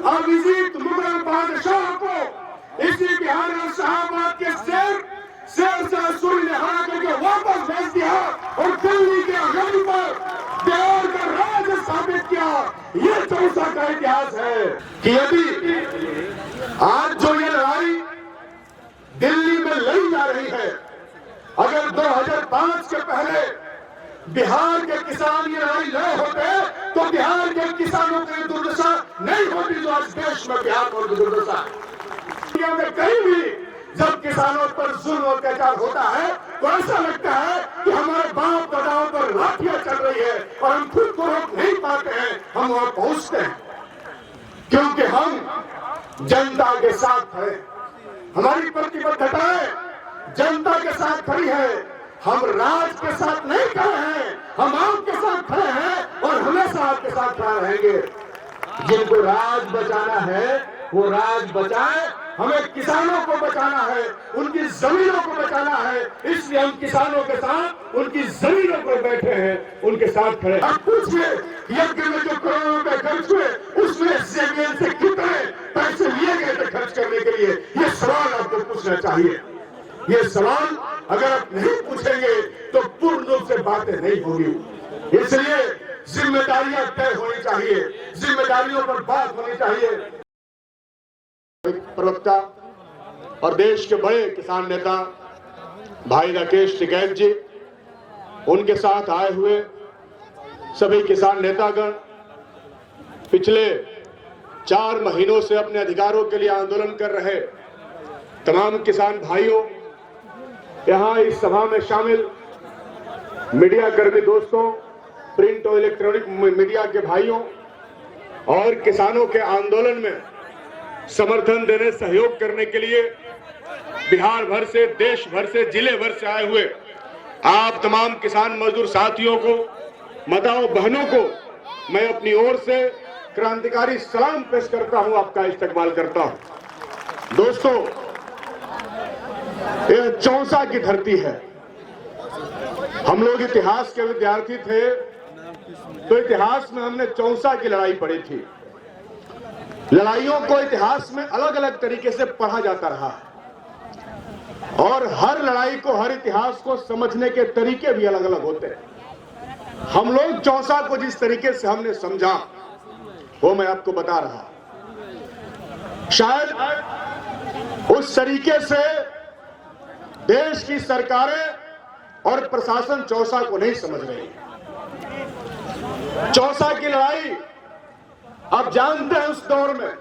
अविजित मुगल बादशाह को इसी बिहार और शाहबाद के शेर से सुई ने हरा करके वापस भेज दिया और दिल्ली के अगल पर देवर का राज स्थापित किया। ये चौसा का इतिहास है कि यदि आज जो ये लड़ाई दिल्ली में लड़ी जा रही है, अगर 2005 के पहले बिहार के किसान ये लड़ाई लड़े होते तो बिहार के किसानों की दुर्दशा नहीं होती जो आज देश में बिहार और दुर्दशा। दुनिया में कहीं भी जब किसानों पर जुल्म अत्याचार होता है तो ऐसा लगता है कि हमारे बाप दादाओं पर लाठियां चल रही है और हम खुद को रोक नहीं पाते हैं, हम वहां पहुंचते हैं क्योंकि हम जनता के साथ खड़े। हमारी प्रतिबद्धताएं जनता के साथ खड़ी है। हम राज के साथ नहीं खड़े हैं, हम आपके साथ खड़े हैं और हमेशा आपके साथ खड़ा रहेंगे। जिनको राज बचाना है वो राज बचाए, हमें किसानों को बचाना है, उनकी जमीनों को बचाना है, इसलिए हम किसानों के साथ उनकी जमीनों पर बैठे हैं, उनके साथ खड़े। अब पूछिए यज्ञ में जो करोड़ों रुपए खर्च हुए उसमें जेबीएल से कितने पैसे लिए गए थे खर्च करने के लिए, ये सवाल आपको पूछना चाहिए। ये सवाल अगर आप नहीं पूछेंगे तो पूर्ण रूप से बातें नहीं होगी। इसलिए जिम्मेदारियां तय होनी चाहिए, जिम्मेदारियों पर बात होनी चाहिए। प्रवक्ता और देश के बड़े किसान नेता भाई राकेश टिकैत जी, उनके साथ आए हुए सभी किसान नेतागण पिछले 4 महीनों से अपने अधिकारों के लिए आंदोलन कर रहे तमाम किसान भाइयों, यहां इस सभा में शामिल मीडिया कर्मी दोस्तों, प्रिंट और इलेक्ट्रॉनिक मीडिया के भाइयों और किसानों के आंदोलन में समर्थन देने, सहयोग करने के लिए बिहार भर से, देश भर से, जिले भर से आए हुए आप तमाम किसान मजदूर साथियों को, माताओं बहनों को मैं अपनी ओर से क्रांतिकारी सलाम पेश करता हूं, आपका इस्तकबाल करता हूं। दोस्तों, यह चौसा की धरती है। हम लोग इतिहास के विद्यार्थी थे तो इतिहास में हमने चौसा की लड़ाई पढ़ी थी। लड़ाइयों को इतिहास में अलग अलग तरीके से पढ़ा जाता रहा है और हर लड़ाई को, हर इतिहास को समझने के तरीके भी अलग अलग होते हैं। हम लोग चौसा को जिस तरीके से हमने समझा वो मैं आपको बता रहा। शायद उस तरीके से देश की सरकारें और प्रशासन चौसा को नहीं समझ रही। चौसा की लड़ाई आप जानते हैं उस दौर में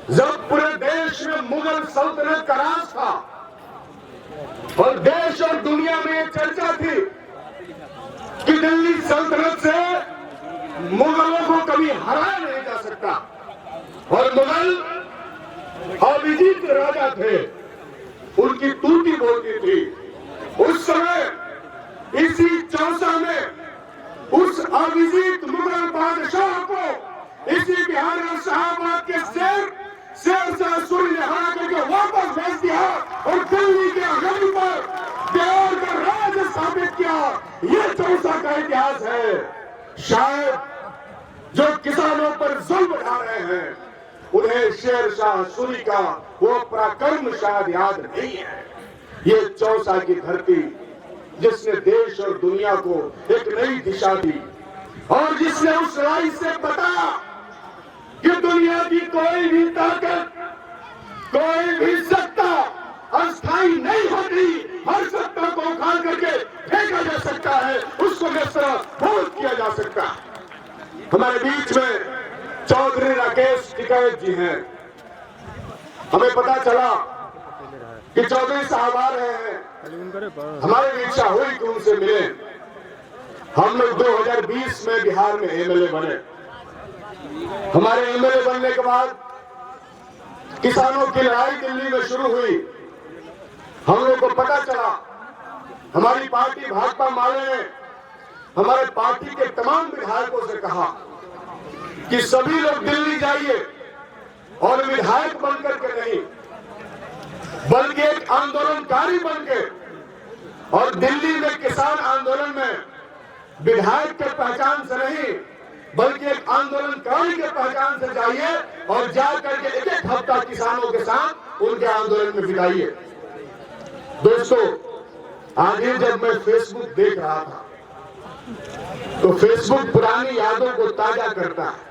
जब पूरे देश में मुगल सल्तनत का राज था और देश और दुनिया में ये चर्चा थी कि दिल्ली सल्तनत से मुगलों को कभी हराया नहीं जा सकता और मुगल अविजित राजा थे, उनकी टूटी बोलती थी। उस समय इसी चौसा में उस अविजित मुगल बादशाह को इसी बिहार और शाहबाद के शेर से सुई ने हरा करके वापस भेज दिया और दिल्ली के अगल पर देवर का राज स्थापित किया। ये चौसा का इतिहास है। शायद जो किसानों पर जुल्म ढा रहे हैं उन्हें शेरशाह सूरी का वो पराक्रम शायद याद नहीं है। ये चौसा की धरती जिसने देश और दुनिया को एक नई दिशा दी और जिसने उस लड़ाई से बताया कि दुनिया की कोई भी ताकत, कोई भी सत्ता अस्थायी नहीं होती, हर सत्ता को उखाड़ करके फेंका जा सकता है, उसको नस्तानाबूद किया जा सकता है। हमारे बीच में चौधरी राकेश टिकैत जी हैं। हमें पता चला कि चौधरी साहब आ रहे हैं, हमारी इच्छा हुई कि उनसे मिले। हम लोग 2020 में बिहार में एमएलए बने। हमारे एमएलए बनने के बाद किसानों की लड़ाई दिल्ली में शुरू हुई। हम लोग को पता चला, हमारी पार्टी भाजपा माले ने हमारे पार्टी के तमाम विधायकों से कहा कि सभी लोग दिल्ली जाइए और विधायक बनकर के नहीं बल्कि एक आंदोलनकारी बनके, और दिल्ली में किसान आंदोलन में विधायक के पहचान से नहीं बल्कि एक आंदोलनकारी के पहचान से जाइए और जाकर के एक हफ्ता किसानों के साथ उनके आंदोलन में बिताइए। दोस्तों, आगे जब मैं फेसबुक देख रहा था तो फेसबुक पुरानी यादों को ताजा करता है।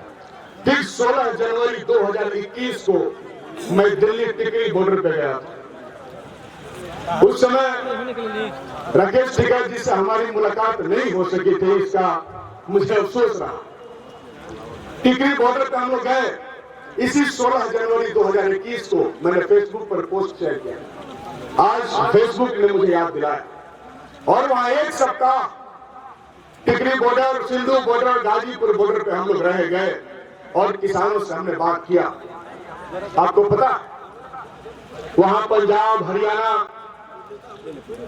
ठीक 16 जनवरी 2021 को मैं दिल्ली टिकरी बॉर्डर पे गया था। उस समय राकेश टिकैत जी से हमारी मुलाकात नहीं हो सकी थी, इसका मुझे अफसोस रहा। टिकरी बॉर्डर पे हम लोग गए। इसी 16 जनवरी 2021 को मैंने फेसबुक पर पोस्ट शेयर किया। आज फेसबुक ने मुझे याद दिलाया और वहां एक सप्ताह Tikri border, Singhu border, Ghazipur border पे हम लोग रह गए और किसानों से हमने बात किया। आपको पता, वहां पंजाब, हरियाणा,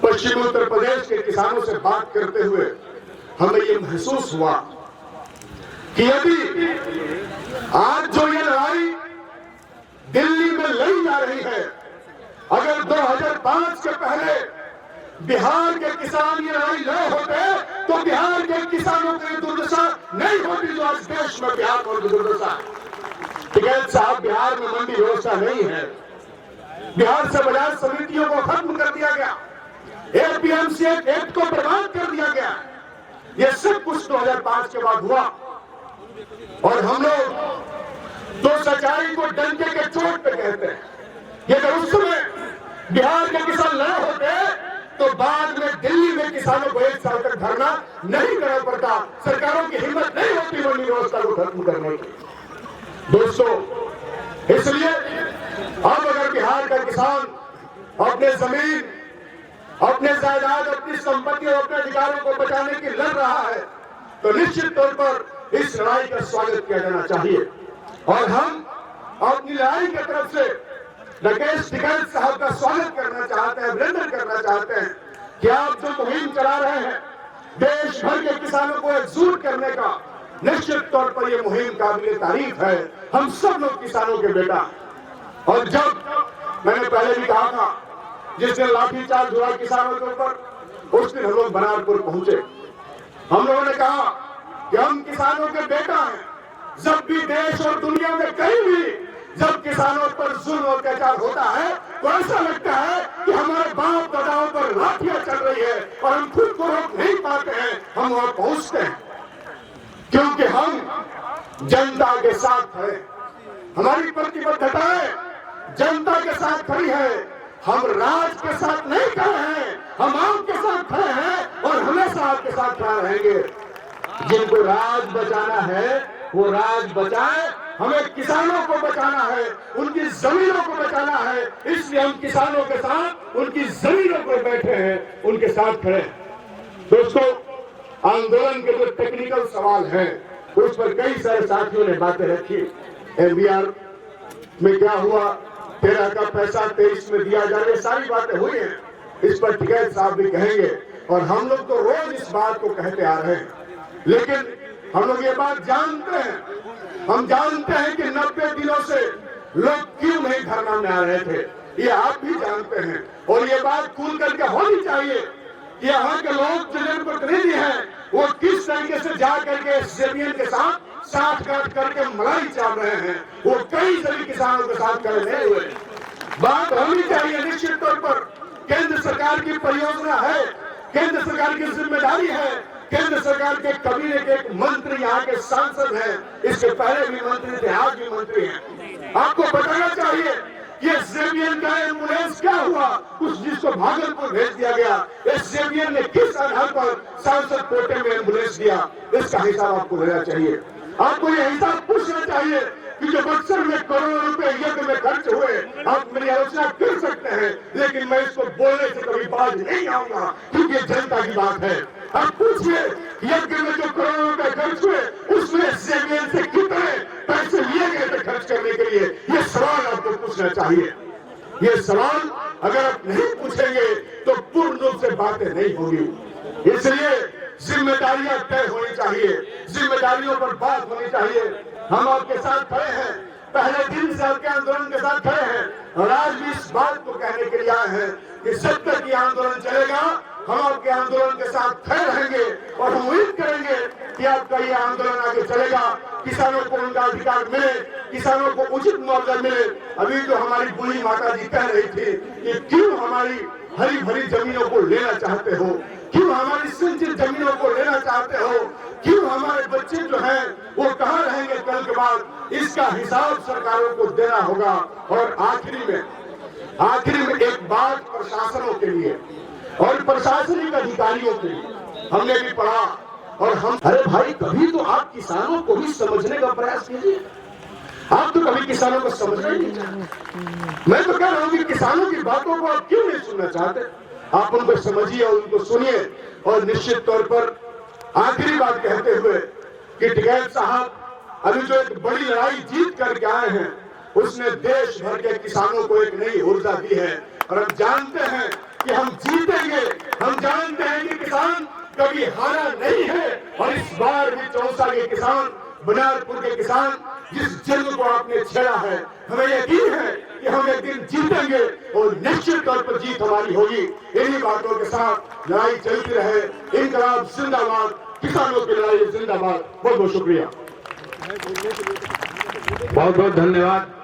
पश्चिमी उत्तर प्रदेश के किसानों से बात करते हुए हमें ये महसूस हुआ कि यदि आज जो ये लड़ाई दिल्ली में लड़ी जा रही है, अगर 2005 के पहले बिहार के किसान ये लड़ाई लड़े होते तो बिहार के किसानों की दुर्दशा नहीं होती जो आज देश में बिहार और दुर्दशा। टिकैत साहब, बिहार में मंडी व्यवस्था नहीं है। बिहार से बाजार समितियों को खत्म कर दिया गया, एपीएमसी एक्ट को बर्बाद कर दिया गया। ये सब कुछ 2005 के बाद हुआ और हम लोग तो सच्चाई को डंके के चोट पे कहते हैं। ये अगर उस समय बिहार के किसान लड़े होते तो बाद में दिल्ली में किसानों को 1 साल तक धरना नहीं करना पड़ता। सरकारों की हिम्मत नहीं होती मंडी व्यवस्था को खत्म करने की। दोस्तों, इसलिए अब अगर बिहार का किसान अपने जमीन, अपने जायदाद, अपनी संपत्ति और अपने अधिकारों को बचाने की लड़ रहा है तो निश्चित तौर पर इस लड़ाई का स्वागत किया जाना चाहिए। और हम अपनी लड़ाई की तरफ से राकेश टिकैत साहब का स्वागत करना चाहते हैं, अभिनंदन करना चाहते हैं कि आप जो मुहिम चला रहे हैं देश भर के किसानों को एकजुट करने का, निश्चित तौर पर यह मुहिम काबिल तारीफ है। हम सब लोग किसानों के बेटा। और जब मैंने पहले भी कहा था, जिस दिन लाठीचार्ज हुआ किसानों के ऊपर, उस दिन हम लोग बनारपुर पहुंचे। हम लोगों ने कहा कि हम किसानों के बेटा हैं। जब भी देश और दुनिया में कहीं भी जब किसानों पर जुल्म और अत्याचार होता है तो ऐसा लगता है कि हमारे बाप दादाओं पर लाठियां चल रही है और हम खुद को रोक नहीं पाते हैं। हम वहां पहुंचते हैं क्योंकि हम जनता के साथ हैं। हमारी प्रतिबद्धताएं जनता के साथ खड़ी है। हम राज के साथ नहीं खड़े हैं, हम आपके साथ खड़े हैं और हमेशा आपके साथ खड़े रहेंगे। जिनको राज बचाना है वो राज बचाए, हमें किसानों को बचाना है, उनकी जमीनों को बचाना है। इसलिए हम किसानों के साथ उनकी जमीनों पर बैठे हैं, उनके साथ खड़े हैं। दोस्तों, आंदोलन के जो टेक्निकल सवाल हैं उस पर कई सारे साथियों ने बातें रखी। एमबीआर में क्या हुआ, 13 का पैसा 23 में दिया जाए, सारी बातें हुई हैं। इस पर टिकैत साहब भी कहेंगे और हम लोग तो रोज इस बात को कहते आ रहे हैं। लेकिन हम लोग ये बात जानते हैं, हम जानते हैं कि 90 दिनों से लोग क्यों नहीं धरना में आ रहे थे, ये आप भी जानते हैं। और ये बात खुल करके होनी चाहिए कि यहाँ के लोग जो जनप्रतिनिधि हैं वो किस तरीके से जा करके एसजेवीएन के साथ साठ गांठ करके मलाई चाल रहे हैं। वो कई सभी किसानों के साथ खड़े नहीं हुए। बात होनी चाहिए। निश्चित तौर पर केंद्र सरकार की परियोजना है, केंद्र सरकार की जिम्मेदारी है। केंद्र सरकार के कैबिनेट के एक मंत्री यहाँ के सांसद हैं, इसके पहले भी मंत्री थे, आज भी मंत्री हैं। आपको बताना चाहिए कि एसजेवीएन का एम्बुलेंस क्या हुआ, उस जिसको भागलपुर भेज दिया गया, एसजेवीएन ने किस आधार पर सांसद कोटे में एम्बुलेंस दिया, इसका हिसाब आपको लेना चाहिए। आपको यह हिसाब पूछना चाहिए कि जो बक्सर में करोड़ों रुपए यज्ञ में खर्च हुए, आप मेरी आलोचना कर सकते हैं, लेकिन मैं इसको बोलने से कभी बाज नहीं आऊंगा क्योंकि ये जनता की बात है। आप पूछिए यज्ञ में जो करोड़ों रुपए खर्च हुए उसमें एसजेवीएन से कितने पैसे लिए गए थे खर्च करने के लिए, ये सवाल आपको पूछना चाहिए। ये सवाल अगर आप नहीं पूछेंगे तो पूर्ण रूप से बातें नहीं होगी। इसलिए जिम्मेदारियां तय होनी चाहिए, जिम्मेदारियों पर बात होनी चाहिए। हम आपके साथ खड़े हैं, पहले दिन से आपके आंदोलन के साथ खड़े हैं और आज भी इस बात को कहने के लिए आए हैं कि जब तक ये आंदोलन चलेगा हम आपके आंदोलन के साथ खड़े रहेंगे और हम उम्मीद करेंगे कि आपका ये आंदोलन आगे चलेगा, किसानों को उनका अधिकार मिले, किसानों को उचित मुआवजा मिले। अभी तो हमारी बूढ़ी माता जी कह रही थी कि क्यों हमारी हरी भरी जमीनों को लेना चाहते हो, क्यों हमारी सिंचित जमीनों को लेना चाहते हो, क्यों हमारे बच्चे जो हैं वो कहाँ रहेंगे कल के बाद, इसका हिसाब सरकारों को देना होगा। और आखिरी में एक बात प्रशासनों के लिए और प्रशासनिक अधिकारियों के लिए हमने भी पढ़ा और हम, अरे भाई कभी तो आप किसानों को भी समझने का प्रयास कीजिए। आप तो कभी किसानों को समझना ही नहीं चाहते। मैं तो कह रहा हूं कि किसानों की बातों को आप क्यों नहीं सुनना चाहते? आप उनको समझिए और उनको सुनिए। और निश्चित तौर पर आखिरी बात कहते हुए कि टिकैत साहब अभी जो एक बड़ी लड़ाई जीत करके आए हैं, उसने देश भर के किसानों को एक नई ऊर्जा दी है। और हम जानते हैं कि हम जीतेंगे। हम जानते हैं कि किसान कभी हारा नहीं है। और इस बार भी चौसा के किसान, बनारपुर के किसान, जिस जंग को आपने छेड़ा है, हमें यकीन है कि हम एक दिन जीतेंगे और निश्चित तौर पर जीत हमारी होगी। इन्हीं बातों के साथ लड़ाई चलती रहे। इनकलाब जिंदाबाद, किसानों की लड़ाई जिंदाबाद। बहुत बहुत शुक्रिया, बहुत बहुत धन्यवाद।